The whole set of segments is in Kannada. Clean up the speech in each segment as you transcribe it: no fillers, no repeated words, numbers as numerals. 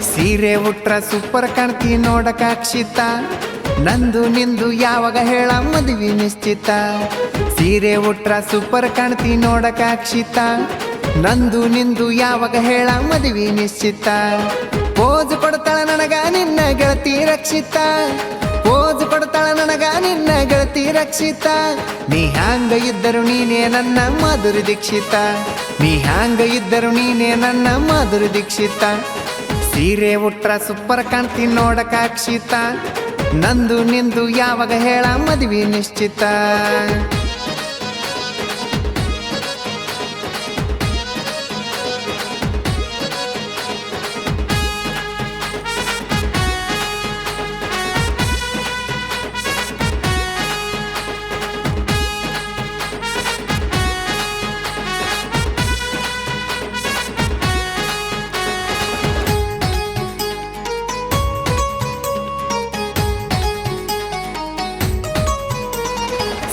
ಸೀರೆ ಉಟ್ರ ಸೂಪರ್ ಕಾಣ್ತಿ ನೋಡಕ ಅಕ್ಷಿತ, ನಂದು ನಿಂದು ಯಾವಾಗ ಹೇಳ ಮದುವೆ ನಿಶ್ಚಿತ. ಸೀರೆ ಉಟ್ರ ಸೂಪರ್ ಕಾಣ್ತಿ ನೋಡಕ ಅಕ್ಷಿತ, ನಂದು ನಿಂದು ಯಾವಾಗ ಹೇಳ ಮದುವೆ ನಿಶ್ಚಿತ. ಪೋಜ್ ಕೊಡ್ತಾಳ ನನಗ ನಿನ್ನ ಗೆಳತಿ ರಕ್ಷಿತ, ಪೋಜ್ ಕೊಡ್ತಾಳ ನನಗ ನಿನ್ನ ಗೆಳತಿ ರಕ್ಷಿತ. ನೀ ಹ್ಯಾಂಗ ಇದ್ದರು ನೀನೇ ನನ್ನ ಮಾಧುರಿ ದೀಕ್ಷಿತ, ನೀ ಹ್ಯಾಂಗ ಇದ್ದರು ನೀನೇ ನನ್ನ ಮಾಧುರಿ ದೀಕ್ಷಿತ. ಸೀರೆ ಉಟ್ರ ಸೂಪರ್ ಕಾಣ್ತಿ ನೋಡಕ ಅಕ್ಷಿತ, ನಂದು ನಿಂದು ಯಾವಾಗ ಹೇಳ ಮದುವೆ ನಿಶ್ಚಿತ.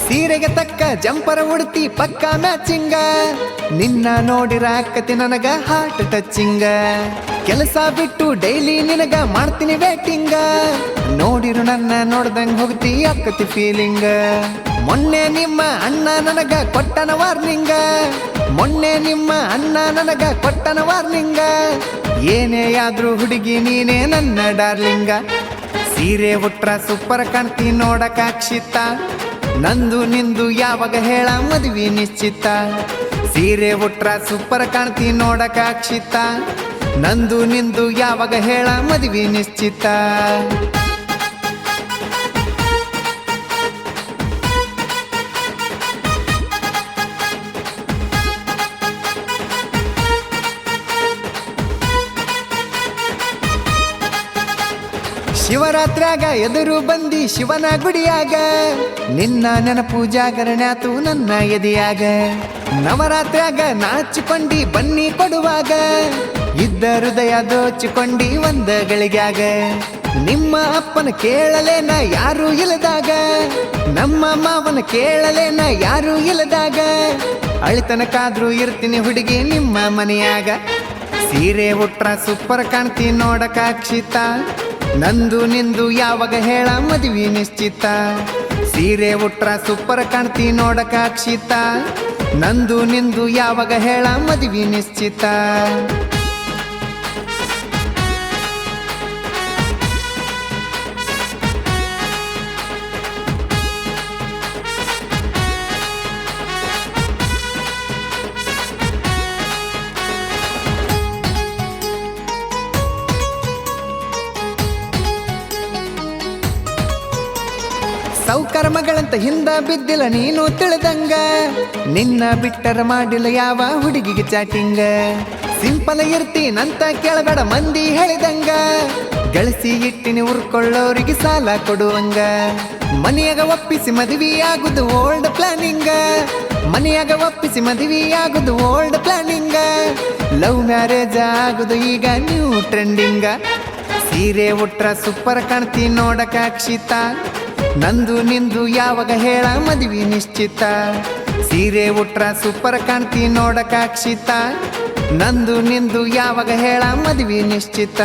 ಸೀರೆಗೆ ತಕ್ಕ ಜಂಪರ ಉಡ್ತಿ ಪಕ್ಕ ಮ್ಯಾಚಿಂಗ, ನಿನ್ನ ನೋಡಿರ ಅಕ್ಕತಿ ನನಗ ಹಾರ್ಟ್ ಟಚಿಂಗ. ಕೆಲಸ ಬಿಟ್ಟು ಡೈಲಿ ನಿನಗ ಮಾಡ್ತೀನಿ ವೇಟಿಂಗ, ನೋಡಿರು ನನ್ನ ನೋಡ್ದಂಗ ಹೋಗ್ತಿ ಅಕ್ಕತಿ ಫೀಲಿಂಗ. ಮೊನ್ನೆ ನಿಮ್ಮ ಅಣ್ಣ ನನಗ ಕೊಟ್ಟನ ವಾರ್ನಿಂಗ, ಮೊನ್ನೆ ನಿಮ್ಮ ಅಣ್ಣ ನನಗ ಕೊಟ್ಟನ ವಾರ್ನಿಂಗ. ಏನೇ ಆದ್ರೂ ಹುಡುಗಿ ನೀನೇ ನನ್ನ ಡಾರ್ಲಿಂಗ. ಸೀರೆ ಉಟ್ರ ಸೂಪರ್ ಕಾಣ್ತಿ ನೋಡಕ ಅಕ್ಷಿತ, ನಂದು ನಿಂದು ಯಾವಾಗ ಹೇಳ ಮದುವೆ ನಿಶ್ಚಿತ. ಸೀರೆ ಉಟ್ರ ಸೂಪರ್ ಕಾಣ್ತಿ ನೋಡಕ ಅಕ್ಷಿತ, ನಂದು ನಿಂದು ಯಾವಾಗ ಹೇಳ ಮದುವೆ ನಿಶ್ಚಿತ. ಶಿವರಾತ್ರ್ಯಾಗ ಎದುರು ಬಂದಿ ಶಿವನ ಗುಡಿಯಾಗ, ನಿನ್ನ ನೆನಪು ಜಾಗರಣಾತು ನನ್ನ ಎದೆಯಾಗ. ನವರಾತ್ರ್ಯಾಗ ನಾಚಿಕೊಂಡಿ ಬನ್ನಿ ಕೊಡುವಾಗ, ಇದ್ದ ಹೃದಯ ದೋಚಿಕೊಂಡಿ ಒಂದ ಗಳಿಗ್ಯಾಗ. ನಿಮ್ಮ ಅಪ್ಪನ ಕೇಳಲೇನ ಯಾರು ಇಲ್ಲದಾಗ, ನಮ್ಮ ಮಾವನ ಕೇಳಲೇನ ಯಾರು ಇಲ್ಲದಾಗ. ಅಳಿತನಕಾದ್ರೂ ಇರ್ತೀನಿ ಹುಡುಗಿ ನಿಮ್ಮ ಮನೆಯಾಗ. ಸೀರೆ ಉಟ್ರ ಸೂಪರ್ ಕಾಣ್ತಿ ನೋಡಕ ಅಕ್ಷಿತ, ನಂದು ನಿಂದು ಯಾವಾಗ ಹೇಳ ಮದುವೆ ನಿಶ್ಚಿತ. ಸೀರೆ ಉಟ್ರ ಸೂಪರ್ ಕಾಣ್ತಿ ನೋಡಕ ಅಕ್ಷಿತ, ನಂದು ನಿಂದು ಯಾವಾಗ ಹೇಳ ಮದುವೆ ನಿಶ್ಚಿತ. ಸೌಕರ್ ಮಗಳಂತ ಹಿಂದ ಬಿದ್ದಿಲ್ಲ ನೀನು ತಿಳಿದಂಗ, ನಿನ್ನ ಬಿಟ್ಟರ ಮಾಡಿಲ್ಲ ಯಾವ ಹುಡುಗಿಗೆ ಚಾಟಿಂಗ. ಸಿಂಪಲ್ ಇರ್ತೀನಂತ ಕೇಳಬೇಡ ಮಂದಿ ಹೇಳಿದಂಗ, ಗಳಿಸಿ ಇಟ್ಟಿನಿ ಉರ್ಕೊಳ್ಳೋರಿಗೆ ಸಾಲ ಕೊಡುವಂಗ. ಮನೆಯಾಗ ಒಪ್ಪಿಸಿ ಮದುವೆ ಆಗುದು ಓಲ್ಡ್ ಪ್ಲಾನಿಂಗ, ಮನೆಯಾಗ ಒಪ್ಪಿಸಿ ಮದುವೆ ಆಗುದು ಓಲ್ಡ್ ಪ್ಲಾನಿಂಗ. ಲವ್ ಮ್ಯಾರೇಜ್ ಆಗುದು ಈಗ ನ್ಯೂ ಟ್ರೆಂಡಿಂಗ. ಸೀರೆ ಉಟ್ರ ಸೂಪರ್ ಕಾಣ್ತಿ ನೋಡಕ ಅಕ್ಷಿತ, ನಂದು ನಿಂದು ಯಾವಾಗ ಹೇಳ ಮದುವೆ ನಿಶ್ಚಿತ. ಸೀರೆ ಉಟ್ರ ಸೂಪರ್ ಕಾಣ್ತಿ ನೋಡಕ ಅಕ್ಷಿತ, ನಂದು ನಿಂದು ಯಾವಾಗ ಹೇಳ ಮದುವೆ ನಿಶ್ಚಿತ.